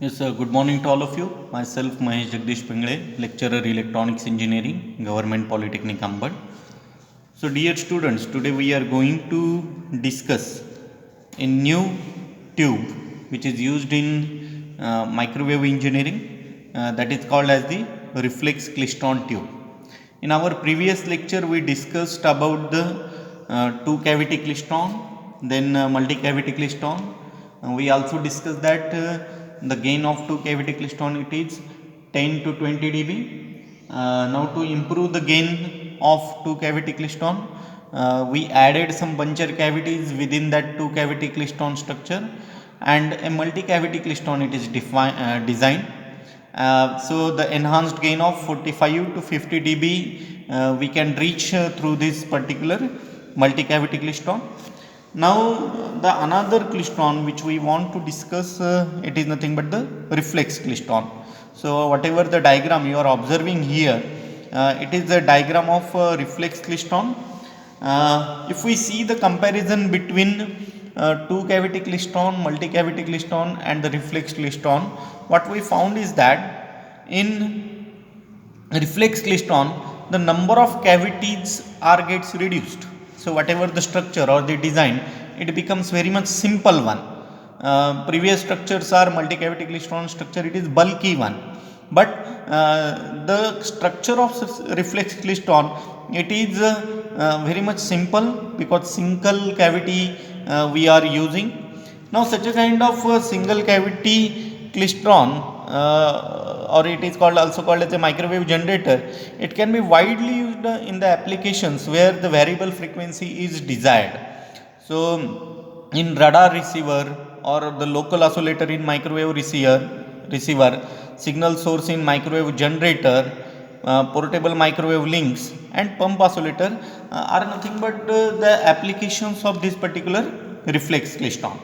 Yes, good morning to all of you. Myself, Mahesh Jagdish Pingle, lecturer Electronics Engineering, Government Polytechnic Ambad. So, dear students, today we are going to discuss a new tube which is used in microwave engineering, that is called as the reflex klystron tube. In our previous lecture, we discussed about the two cavity klystron, then multi cavity klystron. We also discussed that the gain of two cavity klystron it is 10 to 20 dB. Now to improve the gain of two cavity klystron, we added some buncher cavities within that two cavity klystron structure, and a multi cavity klystron it is designed. So the enhanced gain of 45 to 50 dB we can reach through this particular multi cavity klystron. Now the another klystron which we want to discuss, it is nothing but the reflex klystron. So whatever the diagram you are observing here, it is the diagram of reflex klystron. If we see the comparison between two cavity klystron, multi cavity klystron and the reflex klystron, what we found is that in reflex klystron the number of cavities are gets reduced. So whatever the structure or the design, it becomes very much simple one. Previous structures are multi cavity klystron structure, it is bulky one, but the structure of reflex klystron it is very much simple because single cavity we are using. Now such a kind of single cavity klystron, or it is called also called as a microwave generator, it can be widely used in the applications where the variable frequency is desired. So in radar receiver or the local oscillator in microwave receiver, signal source in microwave generator, portable microwave links and pump oscillator are nothing but the applications of this particular reflex klystron.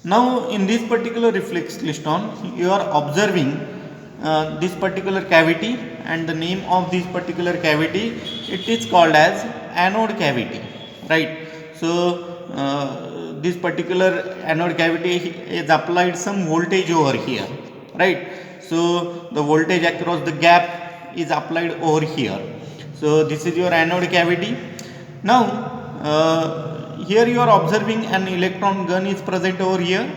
Now in this particular reflex klystron you are observing this particular cavity, and the name of this particular cavity it is called as anode cavity, right? So this particular anode cavity is applied some voltage over here, right? So the voltage across the gap is applied over here. So this is your anode cavity. Now here you are observing an electron gun is present over here,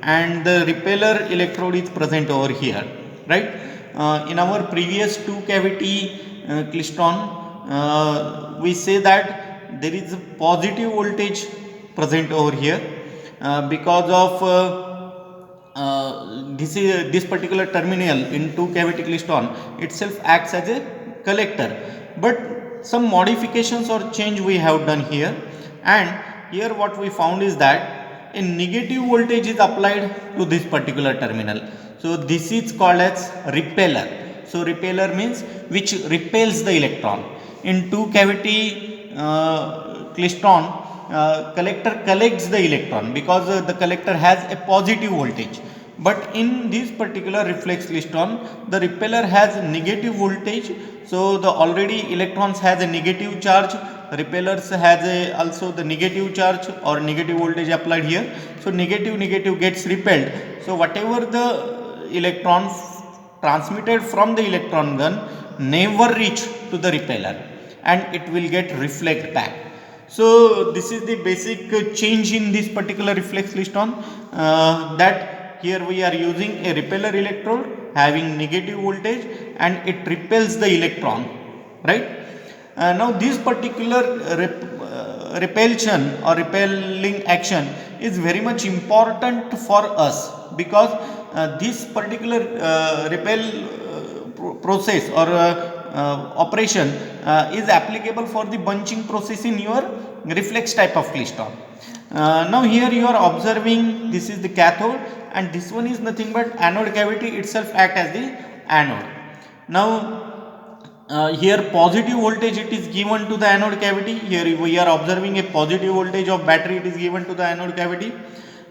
and the repeller electrode is present over here, right? In our previous two cavity klystron, we say that there is a positive voltage present over here because of this particular terminal in two cavity klystron itself acts as a collector, but some modifications or change we have done here, and here what we found is that a negative voltage is applied to this particular terminal. So this is called as repeller. So repeller means which repels the electron. In two cavity klystron, collector collects the electron because the collector has a positive voltage, but in this particular reflex klystron the repeller has negative voltage. So the already electrons has a negative charge, repellers has a also the negative charge or negative voltage applied here. So negative gets repelled. So whatever the electron transmitted from the electron gun never reach to the repeller, and it will get reflect back. So this is the basic change in this particular reflex klystron, that here we are using a repeller electrode having negative voltage and it repels the electron, right? Now this particular repulsion or repelling action is very much important for us because this particular repel process or operation is applicable for the bunching process in your reflex type of klystron. Now here you are observing this is the cathode, and this one is nothing but anode cavity itself act as the anode. Now here positive voltage it is given to the anode cavity. Here we are observing a positive voltage of battery, it is given to the anode cavity.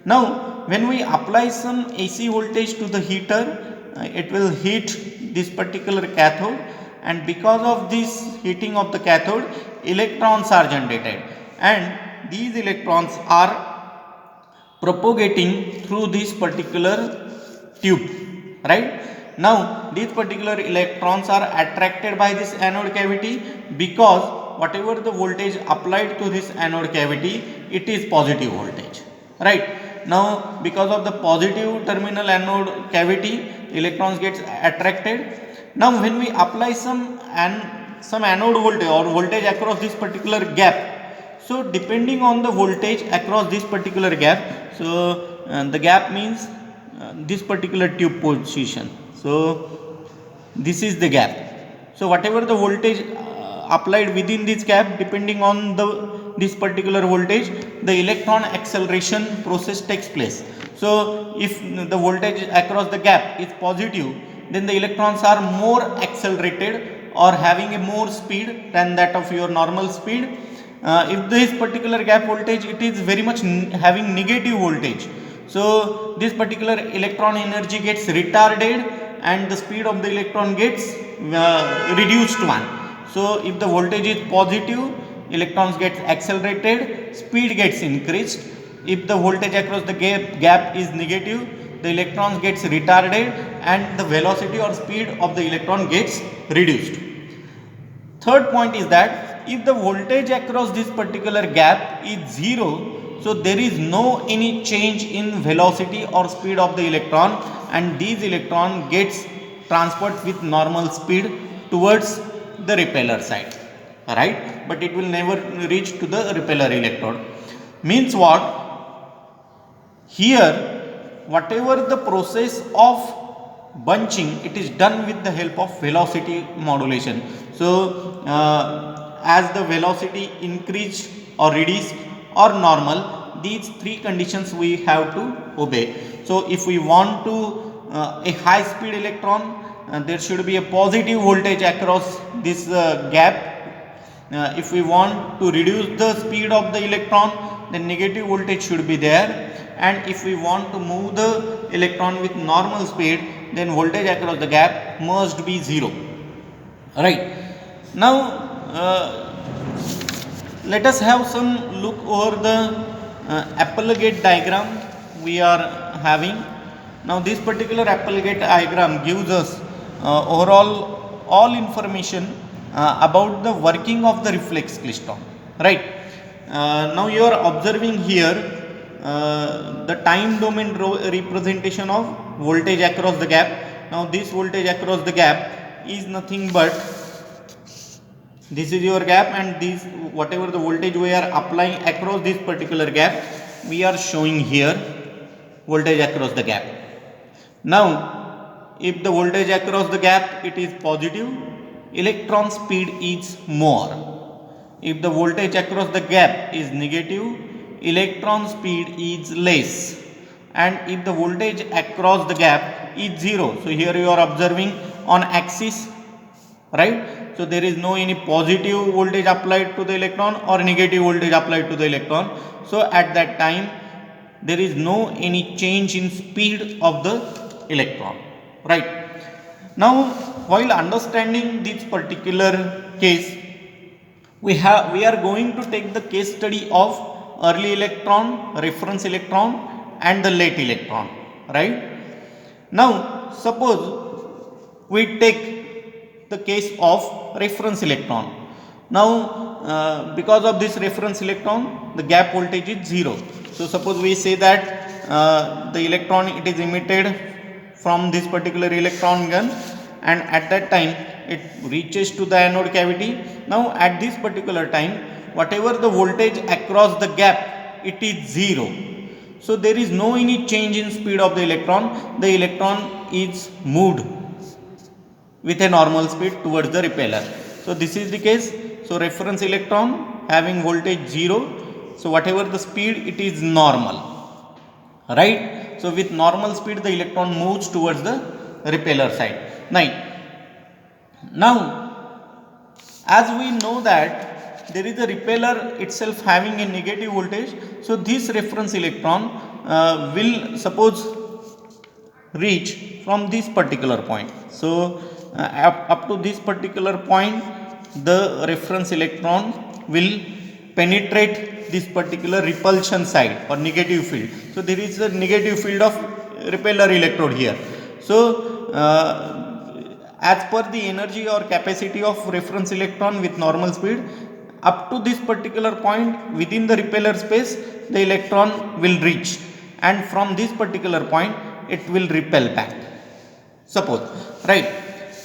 Now when we apply some AC voltage to the heater, it will heat this particular cathode, and because of this heating of the cathode electrons are generated, and these electrons are propagating through this particular tube, right? Now these particular electrons are attracted by this anode cavity because whatever the voltage applied to this anode cavity, it is positive voltage, right? Now because of the positive terminal anode cavity, electrons gets attracted. Now when we apply some anode voltage or voltage across this particular gap, so depending on the voltage across this particular gap, so the gap means this particular tube position, so this is the gap. So whatever the voltage applied within this gap, depending on this particular voltage, the electron acceleration process takes place. So if the voltage across the gap is positive, then the electrons are more accelerated or having a more speed than that of your normal speed. If this particular gap voltage, it is very much having negative voltage, so this particular electron energy gets retarded and the speed of the electron gets reduced one. So if the voltage is positive, electrons get accelerated, speed gets increased. If the voltage across the gap is negative, the electrons gets retarded and the velocity or speed of the electron gets reduced. Third point is that if the voltage across this particular gap is zero, so there is no any change in velocity or speed of the electron, and these electron gets transported with normal speed towards the repeller side, right? But it will never reach to the repeller electrode. Means what? Here whatever the process of bunching, it is done with the help of velocity modulation. So as the velocity increased or reduced or normal, these three conditions we have to obey. So if we want to a high speed electron, there should be a positive voltage across this gap. If we want to reduce the speed of the electron, then negative voltage should be there, and if we want to move the electron with normal speed, then voltage across the gap must be zero, right? Now let us have some look over the Applegate diagram we are having. Now this particular Applegate diagram gives us overall all information about the working of the reflex klystron, right? Now you are observing here the time domain representation of voltage across the gap. Now this voltage across the gap is nothing but this is your gap, and this whatever the voltage we are applying across this particular gap, we are showing here voltage across the gap. Now if the voltage across the gap it is positive, electron speed is more. If the voltage across the gap is negative, electron speed is less. And if the voltage across the gap is zero, so here you are observing on axis, right? So there is no any positive voltage applied to the electron or negative voltage applied to the electron. So at that time there is no any change in speed of the electron, right? Now while understanding this particular case, we are going to take the case study of early electron, reference electron and the late electron, right? Now suppose we take the case of reference electron. Now because of this reference electron, the gap voltage is zero. So suppose we say that the electron, it is emitted from this particular electron gun, and at that time it reaches to the anode cavity. Now at this particular time, whatever the voltage across the gap, it is zero. So there is no any change in speed of the electron. The electron is moved with a normal speed towards the repeller. So this is the case. So reference electron having voltage 0, so whatever the speed, it is normal, right? So with normal speed the electron moves towards the repeller side. Now as we know that there is a repeller itself having a negative voltage, so this reference electron will suppose reach from this particular point. So up to this particular point, the reference electron will penetrate this particular repulsion side or negative field. So there is a negative field of repeller electrode here. So as per the energy or capacity of reference electron with normal speed, up to this particular point within the repeller space the electron will reach, and from this particular point it will repel back. Suppose, right?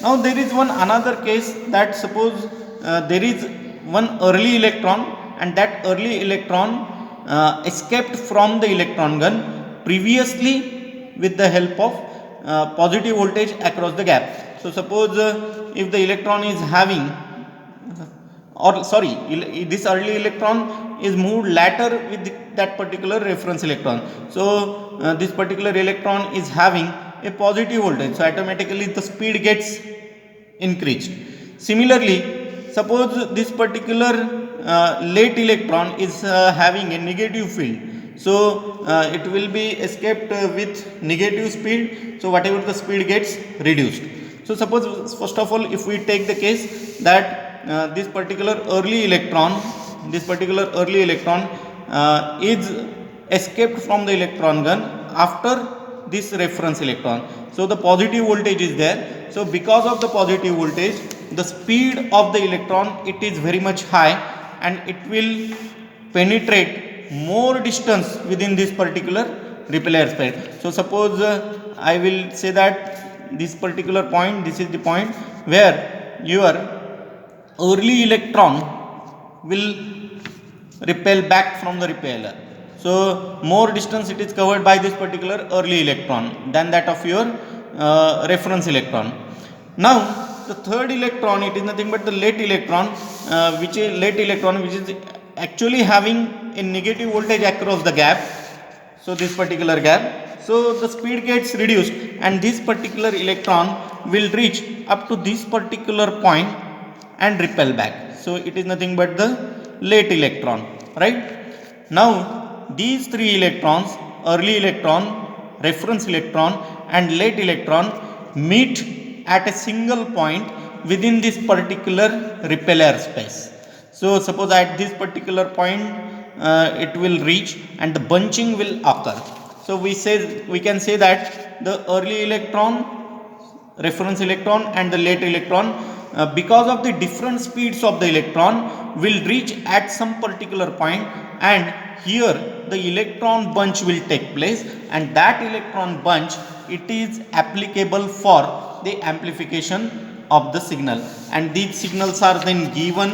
Now there is one another case, that suppose there is one early electron, and that early electron escaped from the electron gun previously with the help of positive voltage across the gap. So suppose if the electron is having, or sorry, this early electron is moved later with that particular reference electron. So this particular electron is having a positive voltage, so automatically the speed gets increased. Similarly, suppose this particular late electron is having a negative field, so it will be escaped with negative speed, so whatever the speed gets reduced. So suppose first of all, if we take the case that this particular early electron is escaped from the electron gun after this reference electron. So the positive voltage is there. So because of the positive voltage, the speed of the electron, it is very much high, and it will penetrate more distance within this particular repeller space. So suppose I will say that this particular point, this is the point where your early electron will repel back from the repeller. So more distance it is covered by this particular early electron than that of your reference electron. Now the third electron, it is nothing but the late electron, which is actually having a negative voltage across the gap. So this particular gap, so the speed gets reduced, and this particular electron will reach up to this particular point and repel back. So it is nothing but the late electron, right? Now these three electrons, early electron, reference electron and late electron, meet at a single point within this particular repeller space. So suppose at this particular point it will reach and the bunching will occur. So we can say that the early electron, reference electron and the late electron, because of the different speeds of the electron, will reach at some particular point, and here the electron bunch will take place, and that electron bunch, it is applicable for the amplification of the signal, and these signals are then given,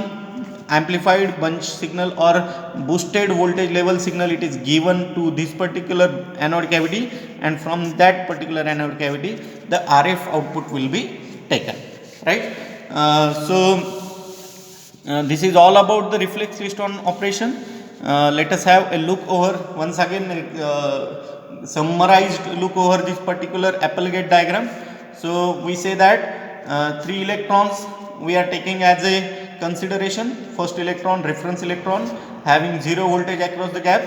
amplified bunch signal or boosted voltage level signal, it is given to this particular anode cavity, and from that particular anode cavity the RF output will be taken, right? This is all about the reflex klystron operation. Let us have a look over once again, summarized look over this particular Applegate diagram. So we say that 3 electrons we are taking as a consideration. First electron, reference electron, having 0 voltage across the gap,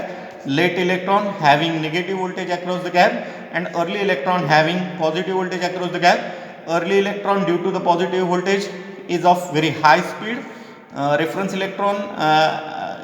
late electron having negative voltage across the gap, and early electron having positive voltage across the gap. Early electron, due to the positive voltage, is of very high speed. Reference electron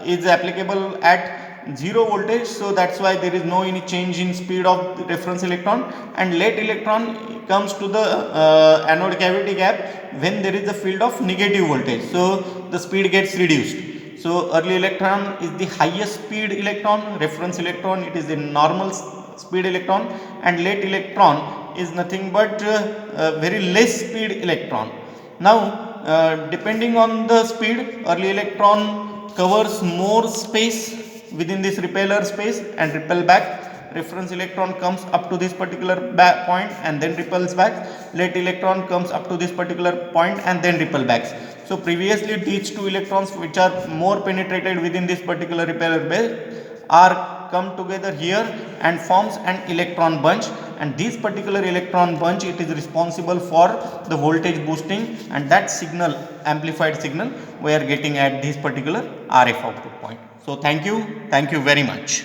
is applicable at 0 voltage, so that's why there is no any change in speed of the reference electron, and late electron comes to the anode cavity gap when there is a field of negative voltage, so the speed gets reduced. So early electron is the highest speed electron, reference electron it is the normal speed electron, and late electron is nothing but very less speed electron. Now depending on the speed, early electron covers more space within this repeller space and repel back. Reference electron comes up to this particular point and then repels back. Late electron comes up to this particular point and then repel back. So previously these 2 electrons which are more penetrated within this particular repeller base are come together here and forms an electron bunch, and this particular electron bunch, it is responsible for the voltage boosting, and that signal, amplified signal, we are getting at this particular RF output point. So thank you very much.